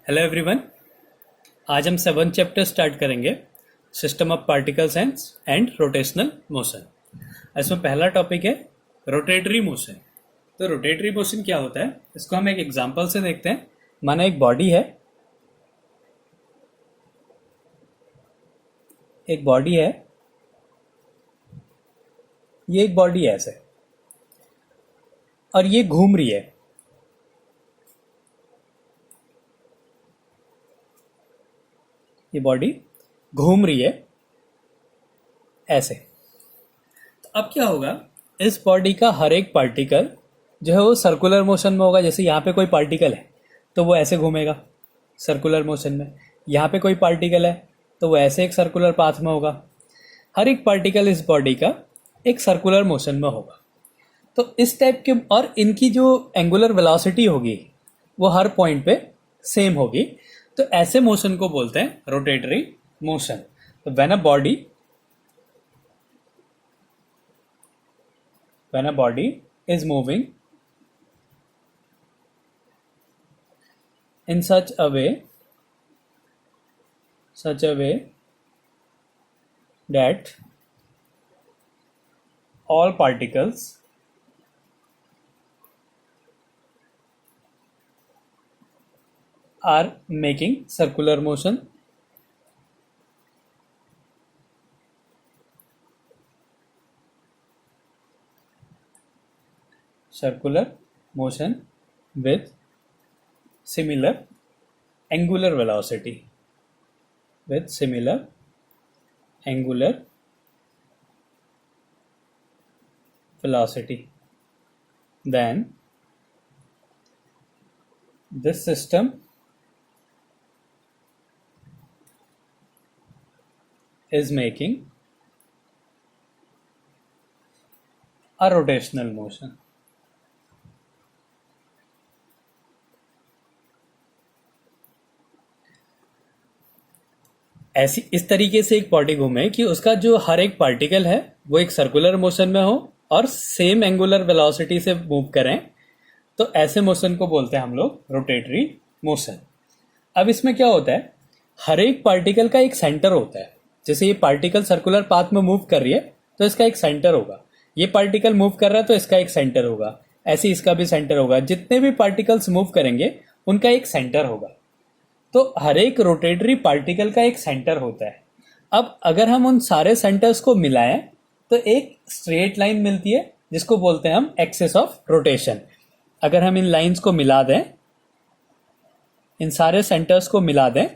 Hello everyone. आज हम 7th chapter start करेंगे, system of particles and rotational motion. इसमें पहला टॉपिक है रोटेटरी मोशन। तो रोटेटरी मोशन क्या होता है, इसको हम एक एग्जांपल से देखते हैं। माना एक बॉडी है, ये एक बॉडी है ऐसे, और ये घूम रही है। ये बॉडी घूम रही है ऐसे। तो अब क्या होगा, इस बॉडी का हर एक पार्टिकल जो है वो सर्कुलर मोशन में होगा। जैसे यहाँ पे कोई पार्टिकल है तो वो ऐसे घूमेगा सर्कुलर मोशन में, यहाँ पे कोई पार्टिकल है तो वो ऐसे एक सर्कुलर पाथ में होगा। हर एक पार्टिकल इस बॉडी का एक सर्कुलर मोशन में होगा। तो इस टाइप के, और इनकी जो एंगुलर वेलोसिटी होगी वो हर पॉइंट पे सेम होगी। तो ऐसे मोशन को बोलते हैं रोटेटरी मोशन। तो when a body is moving in such a way that all particles are making circular motion, with similar angular velocity, then this system is making a rotational motion. ऐसी इस तरीके से एक body घूमे कि उसका जो हर एक पार्टिकल है वो एक सर्कुलर मोशन में हो और सेम एंगुलर वेलोसिटी से मूव करें। तो ऐसे मोशन को बोलते हैं हम लोग रोटेटरी मोशन। अब इसमें क्या होता है, हर एक पार्टिकल का एक सेंटर होता है। जैसे ये पार्टिकल सर्कुलर पाथ में मूव कर रही है तो इसका एक सेंटर होगा, ये पार्टिकल मूव कर रहा है तो इसका एक सेंटर होगा, ऐसे इसका भी सेंटर होगा। जितने भी पार्टिकल्स मूव करेंगे उनका एक सेंटर होगा। तो हर एक रोटेटरी पार्टिकल का एक सेंटर होता है। अब अगर हम उन सारे सेंटर्स को मिलाएं तो एक स्ट्रेट लाइन मिलती है जिसको बोलते हैं हम एक्सिस ऑफ रोटेशन। अगर हम इन लाइंस को मिला दें, इन सारे सेंटर्स को मिला दें,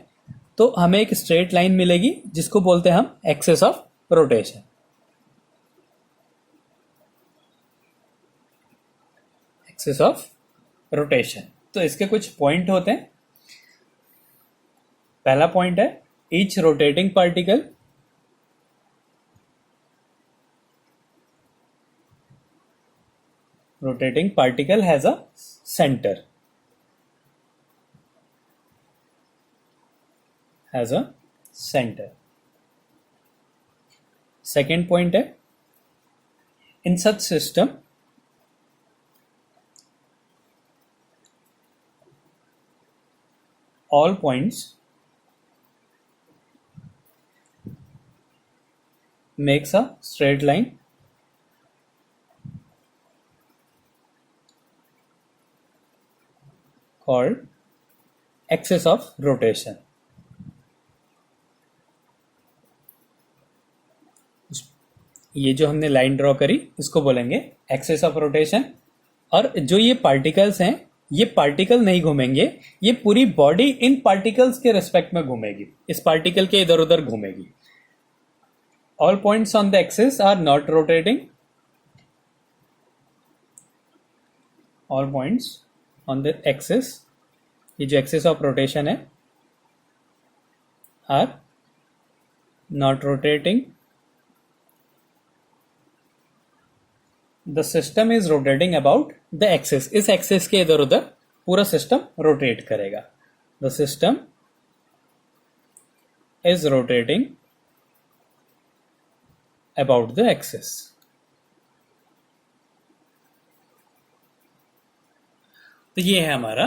तो हमें एक स्ट्रेट लाइन मिलेगी जिसको बोलते हैं हम axis of rotation. Axis of rotation. तो इसके कुछ पॉइंट होते हैं। पहला पॉइंट है, each rotating particle has a centre, second point है, इन सच system all points makes a straight line called axis of rotation. ये जो हमने लाइन ड्रॉ करी इसको बोलेंगे एक्सिस ऑफ रोटेशन। और जो ये पार्टिकल्स हैं, ये पार्टिकल नहीं घूमेंगे, ये पूरी बॉडी इन पार्टिकल्स के रिस्पेक्ट में घूमेगी, इस पार्टिकल के इधर उधर घूमेगी। All points on the axis are not rotating. All points on the axis, ये जो एक्सिस ऑफ रोटेशन है, are not rotating. The system is rotating about the axis. इस एक्सिस के इधर उधर पूरा सिस्टम रोटेट करेगा। The system is rotating about the axis. तो ये है हमारा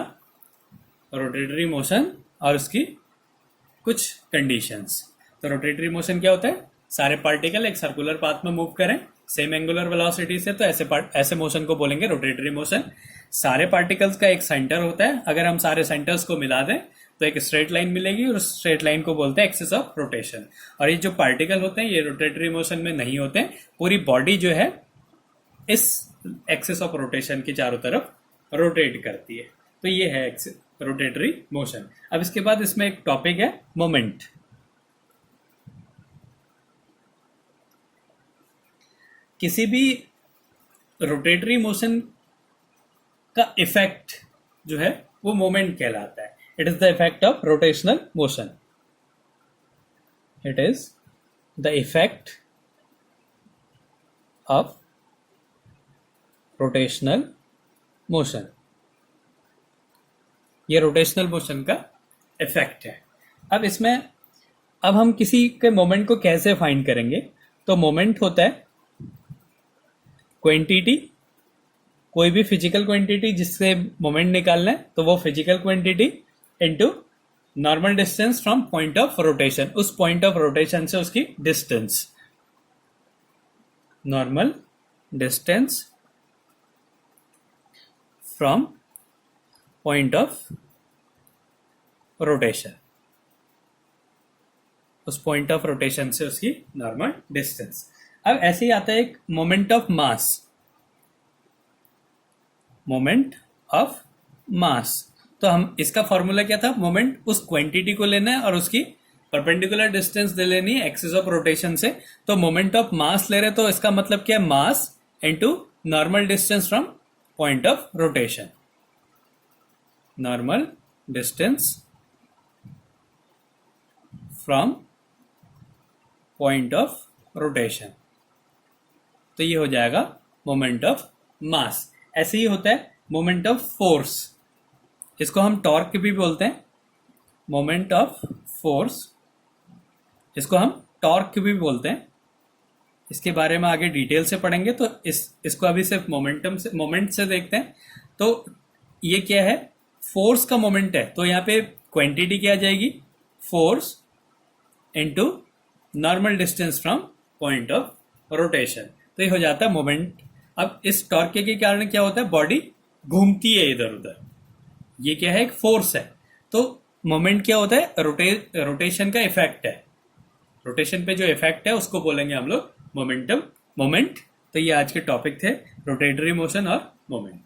रोटेटरी मोशन और उसकी कुछ कंडीशंस। तो रोटेटरी मोशन क्या होता है? सारे पार्टिकल एक सर्कुलर पाथ में मूव करें सेम एंगुलर वेलोसिटी से, तो ऐसे मोशन को बोलेंगे रोटेटरी मोशन। सारे पार्टिकल्स का एक सेंटर होता है, अगर हम सारे सेंटर्स को मिला दें तो एक स्ट्रेट लाइन मिलेगी और उस स्ट्रेट लाइन को बोलते हैं एक्सिस ऑफ रोटेशन। और ये जो पार्टिकल होते हैं ये रोटेटरी मोशन में नहीं होते हैं, पूरी बॉडी जो है इस एक्सिस ऑफ रोटेशन के चारों तरफ रोटेट करती है। तो ये है रोटेटरी मोशन। अब इसके बाद इसमें एक टॉपिक है मोमेंट। किसी भी रोटेटरी मोशन का इफेक्ट जो है वो मोमेंट कहलाता है। It is the effect of rotational motion. It is the effect of rotational motion. ये रोटेशनल मोशन का इफेक्ट है। अब हम किसी के मोमेंट को कैसे फाइंड करेंगे? तो मोमेंट होता है क्वांटिटी, कोई भी फिजिकल क्वांटिटी जिससे मोमेंट निकालना है, तो वो physical quantity into normal distance from point of rotation, उस पॉइंट ऑफ रोटेशन से उसकी distance, normal distance from point of rotation, उस पॉइंट ऑफ रोटेशन से उसकी नॉर्मल डिस्टेंस। अब ऐसे ही आता है एक moment of mass. Moment of mass, तो हम इसका फॉर्मूला क्या था? मोमेंट उस क्वांटिटी को लेना है और उसकी परपेंडिकुलर डिस्टेंस दे लेनी है एक्सिस ऑफ रोटेशन से। तो मोमेंट ऑफ मास ले रहे, तो इसका मतलब क्या है? Mass into normal distance from point of rotation, normal distance from point of rotation. तो ये हो जाएगा मोमेंट ऑफ मास। ऐसे ही होता है मोमेंट ऑफ फोर्स, इसको हम टॉर्क भी बोलते हैं। मोमेंट ऑफ फोर्स, इसको हम टॉर्क भी बोलते हैं। इसके बारे में आगे डिटेल से पढ़ेंगे, तो इसको अभी सिर्फ मोमेंट से देखते हैं। तो ये क्या है? फोर्स का मोमेंट है, तो यहाँ पे क्वांटिटी क्या आ जाएगी? Force into normal distance from point of rotation. तो ये हो जाता है मोमेंट। अब इस टॉर्क के कारण क्या होता है? बॉडी घूमती है इधर उधर। ये क्या है? एक फोर्स है। तो मोमेंट क्या होता है? रोटेशन का इफेक्ट है। रोटेशन पे जो इफेक्ट है उसको बोलेंगे हम लोग मोमेंट। तो ये आज के टॉपिक थे, रोटेटरी मोशन और मोमेंट।